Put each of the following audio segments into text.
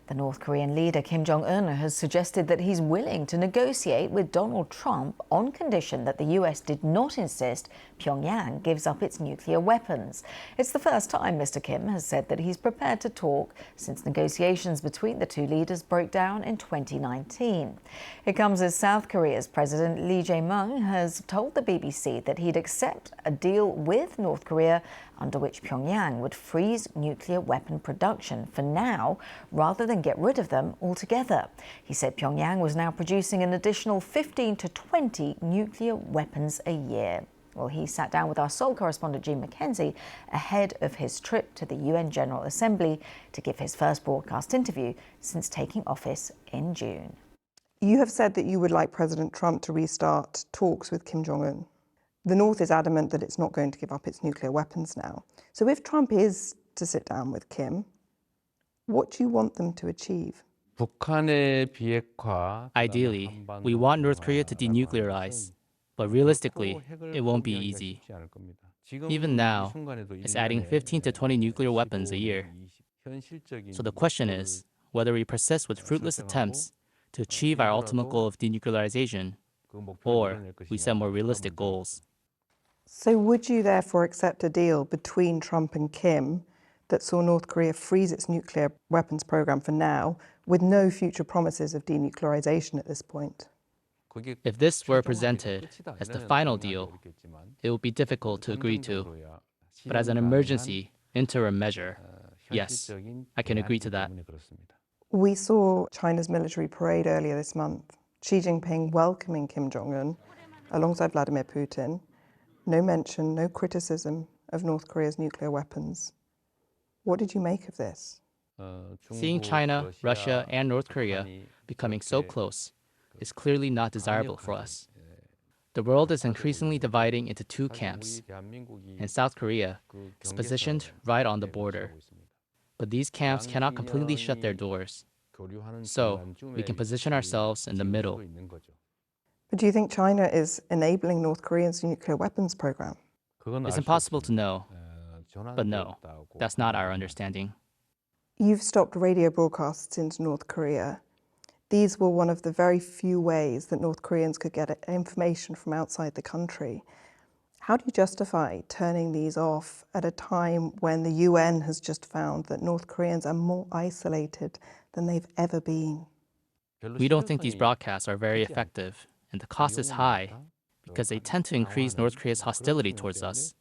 The North Korean leader Kim Jong-un has suggested that he's willing to negotiate with Donald Trump on condition that the US did not insist Pyongyang gives up its nuclear weapons. It's the first time Mr. Kim has said that he's prepared to talk since negotiations between the two leaders broke down in 2019. It comes as South Korea's President Myung has told the BBC that he'd accept a deal with North Korea under which Pyongyang would freeze nuclear weapon production for now, rather than get rid of them altogether. He said Pyongyang was now producing an additional 15 to 20 nuclear weapons a year. Well, he sat down with our Seoul correspondent Mackenzie ahead of his trip to the UN General Assembly to give his first broadcast interview since taking office in June. You have said that you would like President Trump to restart talks with Kim Jong-un. The North is adamant that it's not going to give up its nuclear weapons now. So if Trump is to sit down with Kim, what do you want them to achieve? Ideally, we want North Korea to denuclearize, but realistically, it won't be easy. Even now, it's adding 15 to 20 nuclear weapons a year. So the question is whether we persist with fruitless attempts to achieve our ultimate goal of denuclearization, or we set more realistic goals. So would you therefore accept a deal between Trump and Kim that saw North Korea freeze its nuclear weapons program for now, with no future promises of denuclearization at this point? If this were presented as the final deal, it would be difficult to agree to. But as an emergency, interim measure, yes, I can agree to that. We saw China's military parade earlier this month. Xi Jinping welcoming Kim Jong-un alongside Vladimir Putin. No mention, no criticism of North Korea's nuclear weapons. What did you make of this? Seeing China, Russia, and North Korea becoming so close is clearly not desirable for us. The world is increasingly dividing into two camps, and South Korea is positioned right on the border. But these camps cannot completely shut their doors, so we can position ourselves in the middle. But do you think China is enabling North Korea's nuclear weapons program? It's impossible to know, but no, that's not our understanding. You've stopped radio broadcasts into North Korea. These were one of the very few ways that North Koreans could get information from outside the country. How do you justify turning these off at a time when the UN has just found that North Koreans are more isolated than they've ever been? We don't think these broadcasts are very effective, and the cost is high because they tend to increase North Korea's hostility towards us.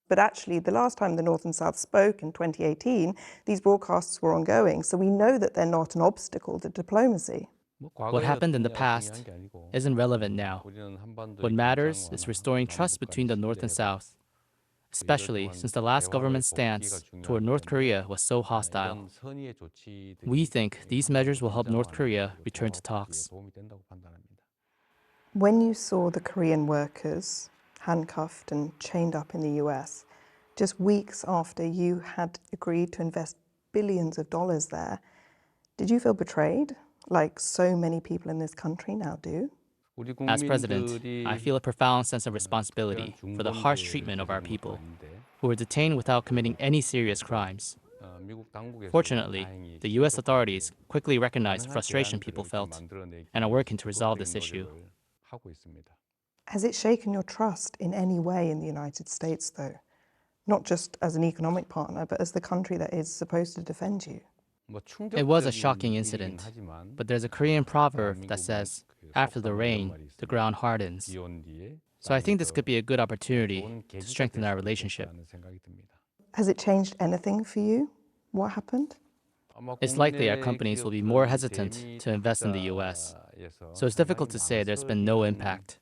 But actually, the last time the North and South spoke in 2018, these broadcasts were ongoing, so we know that they're not an obstacle to diplomacy. What happened in the past isn't relevant now. What matters is restoring trust between the North and South, especially since the last government's stance toward North Korea was so hostile. We think these measures will help North Korea return to talks. When you saw the Korean workers handcuffed and chained up in the US, just weeks after you had agreed to invest billions of dollars there, did you feel betrayed, like so many people in this country now do? As president, I feel a profound sense of responsibility for the harsh treatment of our people, who were detained without committing any serious crimes. Fortunately, the U.S. authorities quickly recognized the frustration people felt and are working to resolve this issue. Has it shaken your trust in any way in the United States, though? Not just as an economic partner, but as the country that is supposed to defend you? It was a shocking incident, but there's a Korean proverb that says, after the rain, the ground hardens. So I think this could be a good opportunity to strengthen our relationship. Has it changed anything for you? What happened? It's likely our companies will be more hesitant to invest in the U.S., so it's difficult to say there's been no impact.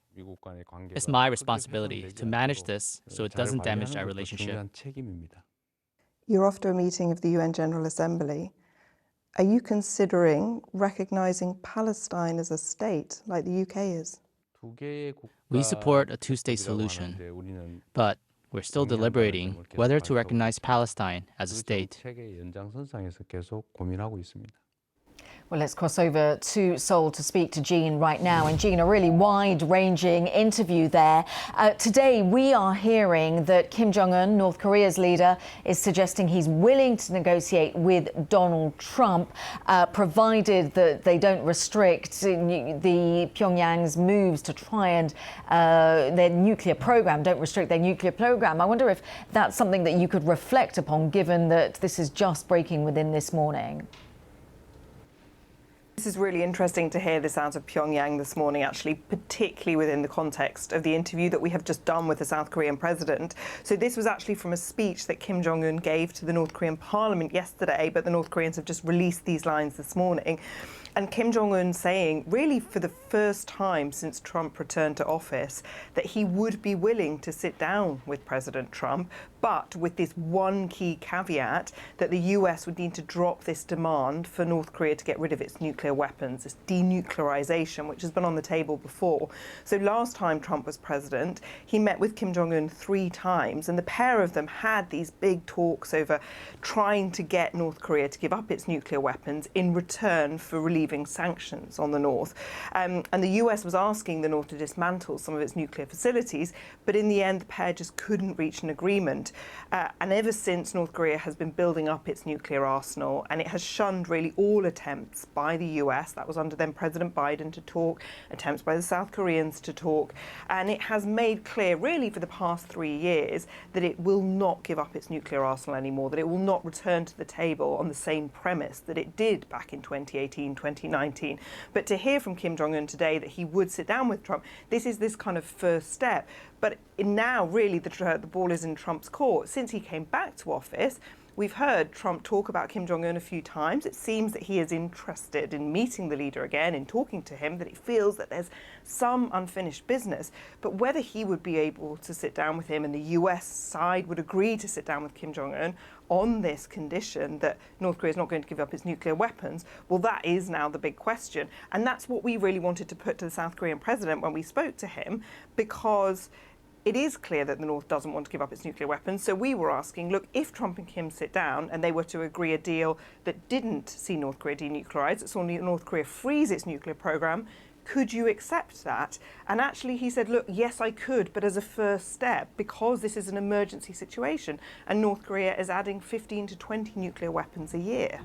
It's my responsibility to manage this so it doesn't damage our relationship. You're off to a meeting of the UN General Assembly. Are you considering recognizing Palestine as a state like the UK is? We support a two-state solution, but we're still deliberating whether to recognize Palestine as a state. Well, let's cross over to Seoul to speak to Jean right now. And Jean, a really wide-ranging interview there. Today, we are hearing that Kim Jong-un, North Korea's leader, is suggesting he's willing to negotiate with Donald Trump, provided that they don't restrict the Pyongyang's moves to try and their nuclear program, don't restrict their nuclear program. I wonder if that's something that you could reflect upon, given that this is just breaking within this morning. This is really interesting to hear this out of Pyongyang this morning, actually, particularly within the context of the interview that we have just done with the South Korean president. So this was actually from a speech that Kim Jong-un gave to the North Korean parliament yesterday, but the North Koreans have just released these lines this morning. And Kim Jong-un saying, really for the first time since Trump returned to office, that he would be willing to sit down with President Trump, but with this one key caveat that the US would need to drop this demand for North Korea to get rid of its nuclear weapons, this denuclearisation, which has been on the table before. So last time Trump was president, he met with Kim Jong-un 3 times, and the pair of them had these big talks over trying to get North Korea to give up its nuclear weapons in return for relieving sanctions on the North. And the US was asking the North to dismantle some of its nuclear facilities, but in the end the pair just couldn't reach an agreement. And ever since, North Korea has been building up its nuclear arsenal, and it has shunned really all attempts by the US, that was under then President Biden, to talk, attempts by the South Koreans to talk, and it has made clear really for the past 3 years that it will not give up its nuclear arsenal anymore, that it will not return to the table on the same premise that it did back in 2018, 2019. But to hear from Kim Jong-un today that he would sit down with Trump, this is this kind of first step. But now really the ball is in Trump's court. Since he came back to office, we've heard Trump talk about Kim Jong-un a few times. It seems that he is interested in meeting the leader again, in talking to him, that he feels that there's some unfinished business. But whether he would be able to sit down with him and the US side would agree to sit down with Kim Jong-un on this condition that North Korea is not going to give up its nuclear weapons, well, that is now the big question. And that's what we really wanted to put to the South Korean president when we spoke to him, because it is clear that the North doesn't want to give up its nuclear weapons. So we were asking, look, if Trump and Kim sit down and they were to agree a deal that didn't see North Korea denuclearise, that saw North Korea freeze its nuclear program, could you accept that? And actually he said, look, yes, I could, but as a first step, because this is an emergency situation and North Korea is adding 15 to 20 nuclear weapons a year.